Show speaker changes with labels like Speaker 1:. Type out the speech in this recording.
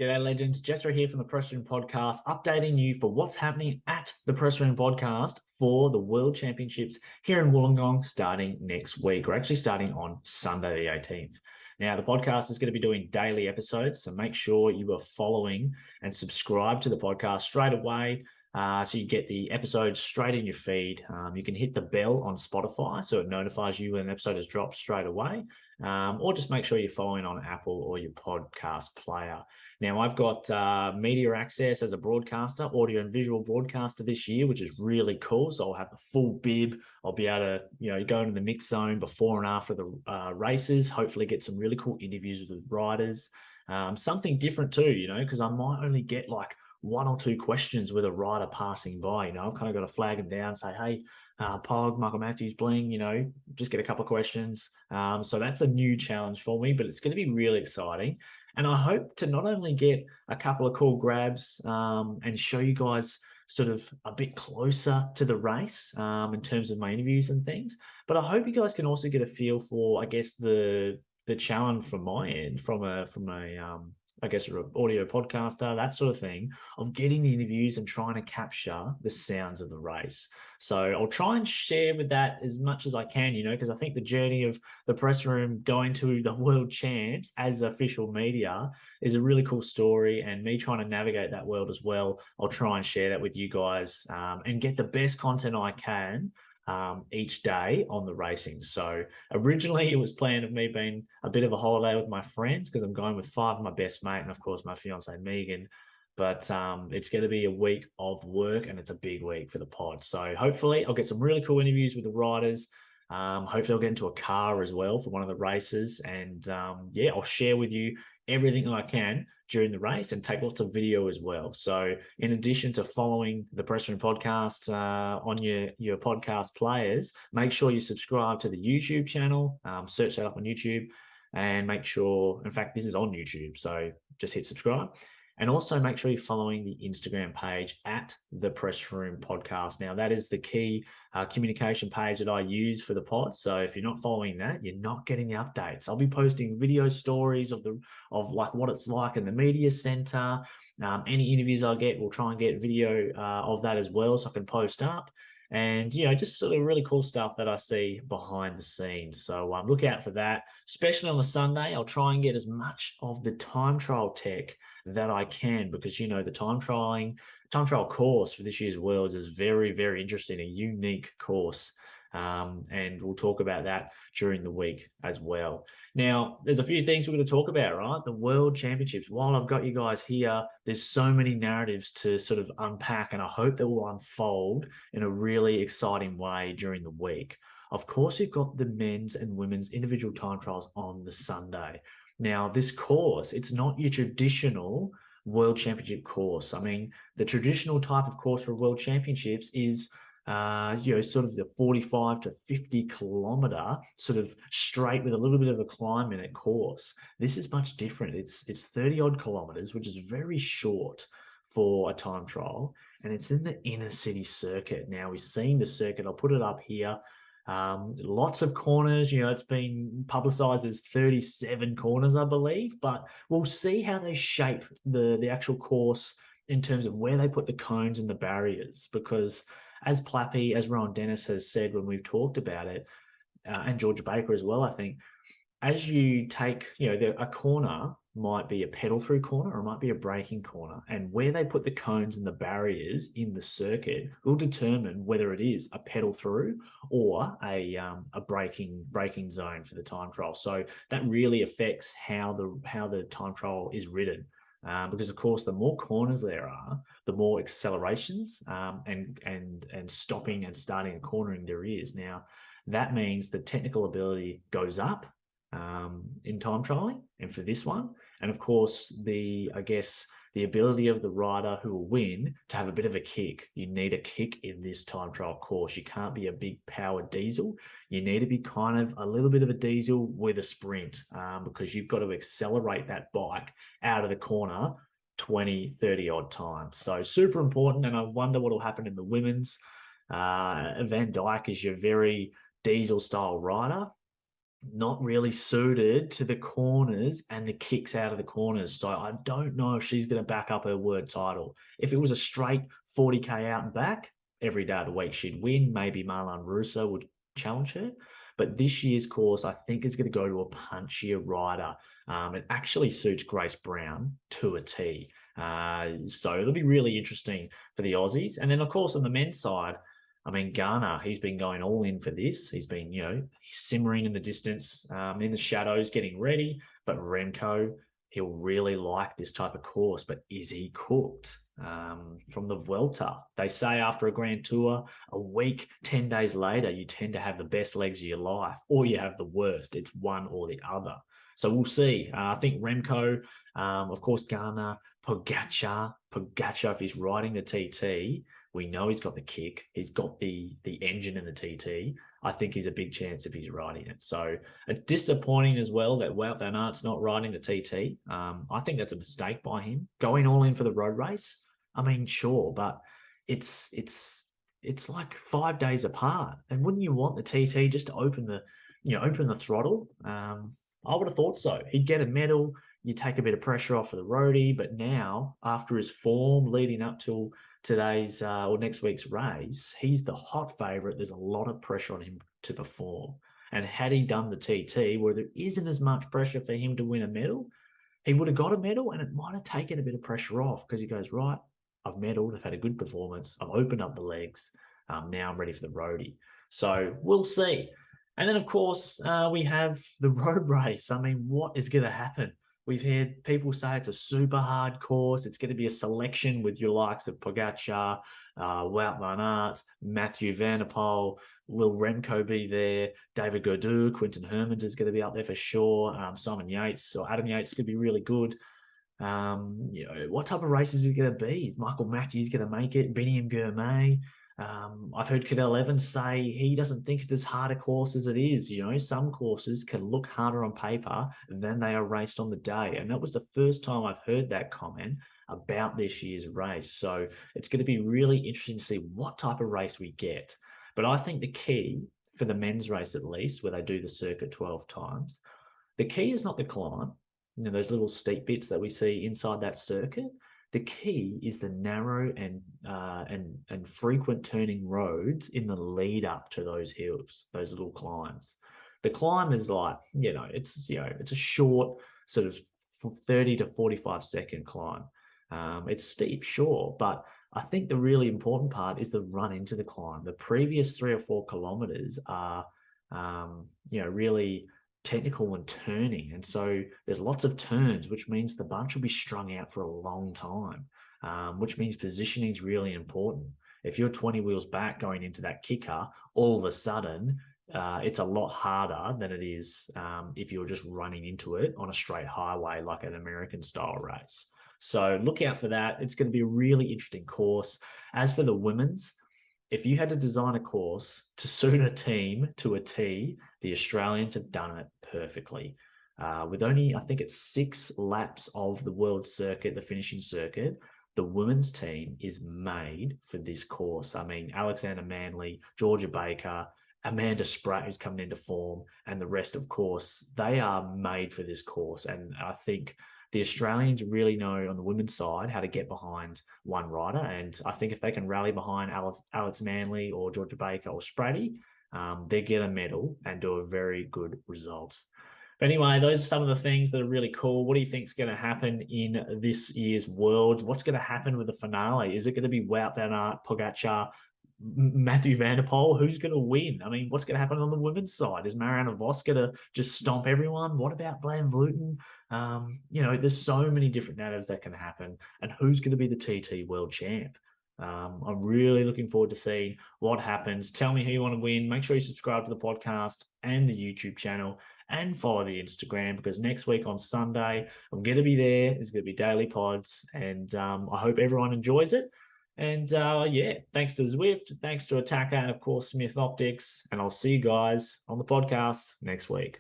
Speaker 1: G'day, legends. Jethro here from the Press Room Podcast, updating you for what's happening at the Press Room Podcast for the World Championships here in Wollongong starting next week. We're actually starting on Sunday, the 18th. Now, the podcast is going to be doing daily episodes, so make sure you are following and subscribe to the podcast straight away. So you get the episodes straight in your feed. You can hit the bell on Spotify so it notifies you when an episode is dropped straight away. Or just make sure you're following on Apple or your podcast player. Now, I've got media access as a broadcaster, audio and visual broadcaster this year, which is really cool. So I'll have the full bib. I'll be able to, go into the mix zone before and after the races, hopefully get some really cool interviews with riders. Something different too, because I might only get like one or two questions with a rider passing by. I've kind of got to flag them down, say, hey, Pog, Michael Matthews, Bling, just get a couple of questions. So that's a new challenge for me, but it's going to be really exciting. And I hope to not only get a couple of cool grabs and show you guys sort of a bit closer to the race in terms of my interviews and things, but I hope you guys can also get a feel for, I guess, the challenge from my end, from a I guess, an audio podcaster, that sort of thing, of getting the interviews and trying to capture the sounds of the race. So I'll try and share with that as much as I can, because I think the journey of the press room going to the world champs as official media is a really cool story. And me trying to navigate that world as well, I'll try and share that with you guys and get the best content I can each day on the racing. So originally it was planned of me being a bit of a holiday with my friends because I'm going with 5 of my best mate and of course my fiance Megan. But it's going to be a week of work and it's a big week for the pod. So hopefully I'll get some really cool interviews with the riders. Hopefully I'll get into a car as well for one of the races. And I'll share with you everything that I can during the race and take lots of video as well. So in addition to following the Press Room Podcast on your podcast players, make sure you subscribe to the YouTube channel, search that up on YouTube and make sure, in fact, this is on YouTube. So just hit subscribe. And also make sure you're following the Instagram page at the Press Room Podcast. Now, that is the key communication page that I use for the pod. So if you're not following that, you're not getting the updates. I'll be posting video stories of like what it's like in the media center. Any interviews I get, we'll try and get video of that as well so I can post up. And, just sort of really cool stuff that I see behind the scenes. So look out for that, especially on the Sunday. I'll try and get as much of the time trial tech that I can because, the time trial course for this year's Worlds is very, very interesting, a unique course. And we'll talk about that during the week as well. Now, there's a few things we're going to talk about, right? The World Championships. While I've got you guys here, there's so many narratives to sort of unpack, and I hope they will unfold in a really exciting way during the week. Of course, we've got the men's and women's individual time trials on the Sunday. Now, this course, it's not your traditional World Championship course. I mean, the traditional type of course for World Championships is sort of the 45 to 50 kilometer sort of straight with a little bit of a climb in it course. This is much different. It's 30 odd kilometers, which is very short for a time trial. And it's in the inner city circuit. Now we've seen the circuit. I'll put it up here. Lots of corners, it's been publicized as 37 corners, I believe, but we'll see how they shape the actual course in terms of where they put the cones and the barriers, because as Plappy, as Rowan Dennis has said when we've talked about it, and George Baker as well, I think, as you take, a corner might be a pedal through corner or it might be a braking corner. And where they put the cones and the barriers in the circuit will determine whether it is a pedal through or a braking zone for the time trial. So that really affects how the time trial is ridden. Because of course, the more corners there are, the more accelerations and stopping and starting and cornering there is. Now, that means the technical ability goes up in time trialing and for this one. And of course, the ability of the rider who will win to have a bit of a kick. You need a kick in this time trial course. You can't be a big powered diesel. You need to be kind of a little bit of a diesel with a sprint because you've got to accelerate that bike out of the corner 20, 30 odd times. So super important. And I wonder what will happen in the women's. Van Dijk is your very diesel style rider. not really suited to the corners and the kicks out of the corners. So I don't know if she's going to back up her word title. If it was a straight 40K out and back, every day of the week she'd win. Maybe Marlon Russo would challenge her. But this year's course, I think, is going to go to a punchier rider. It actually suits Grace Brown to a T. So it'll be really interesting for the Aussies. And then, of course, on the men's side, I mean, Garner, he's been going all in for this. He's been, simmering in the distance, in the shadows, getting ready. But Remco, he'll really like this type of course. But is he cooked? From the Vuelta, they say after a Grand Tour, a week, 10 days later, you tend to have the best legs of your life, or you have the worst. It's one or the other. So we'll see. I think Remco, of course, Garner, Pogacar, if he's riding the TT, we know he's got the kick. He's got the engine in the TT. I think he's a big chance if he's riding it. So it's disappointing as well that Wout van Aert's not riding the TT. I think that's a mistake by him. Going all in for the road race, I mean, sure, but it's like 5 days apart. And wouldn't you want the TT just to open the throttle? I would have thought so. He'd get a medal. You take a bit of pressure off of the roadie, but now after his form leading up to today's or next week's race, he's the hot favourite. There's a lot of pressure on him to perform. And had he done the TT, where there isn't as much pressure for him to win a medal, he would have got a medal, and it might have taken a bit of pressure off because he goes, right, I've medaled, I've had a good performance, I've opened up the legs, now I'm ready for the roadie. So we'll see. And then, of course, we have the road race. I mean, what is going to happen? We've heard people say it's a super hard course. It's going to be a selection with your likes of Pogacar, Wout van Aert, Mathieu van der Poel. Will Remco be there? David Gaudu, Quinton Hermans is going to be up there for sure. Simon Yates or Adam Yates could be really good. What type of race is it going to be? Michael Matthews going to make it? Biniam Girmay? I've heard Cadel Evans say he doesn't think it's as hard a course as it is. Some courses can look harder on paper than they are raced on the day. And that was the first time I've heard that comment about this year's race. So it's going to be really interesting to see what type of race we get. But I think the key for the men's race, at least, where they do the circuit 12 times, the key is not the climb, those little steep bits that we see inside that circuit. The key is the narrow and frequent turning roads in the lead up to those hills, those little climbs. The climb is like, it's a short sort of 30 to 45 second climb. It's steep, sure, but I think the really important part is the run into the climb. The previous 3 or 4 kilometers are, really technical and turning. And so there's lots of turns, which means the bunch will be strung out for a long time, which means positioning is really important. If you're 20 wheels back going into that kicker, all of a sudden, it's a lot harder than it is if you're just running into it on a straight highway like an American style race. So look out for that. It's going to be a really interesting course. As for the women's, if you had to design a course to suit a team to a T, the Australians have done it perfectly. With only, I think it's 6 laps of the world circuit, the finishing circuit, the women's team is made for this course. I mean, Alexander Manley, Georgia Baker, Amanda Spratt, who's coming into form, and the rest, of course, they are made for this course. And I think the Australians really know on the women's side how to get behind one rider. And I think if they can rally behind Alex Manley or Georgia Baker or Spratty, they get a medal and do a very good result. But anyway, those are some of the things that are really cool. What do you think is going to happen in this year's World? What's going to happen with the finale? Is it going to be Wout van Aert, Pogacar, Mathieu van der Poel? Who's going to win? I mean, what's going to happen on the women's side? Is Marianne Vos going to just stomp everyone? What about Van Vleuten? There's so many different narratives that can happen. And who's going to be the TT world champ? I'm really looking forward to seeing what happens. Tell me who you want to win. Make sure you subscribe to the podcast and the YouTube channel and follow the Instagram, because next week on Sunday, I'm going to be there. There's going to be daily pods, and I hope everyone enjoys it. And thanks to Zwift, thanks to Attacker, and of course, Smith Optics. And I'll see you guys on the podcast next week.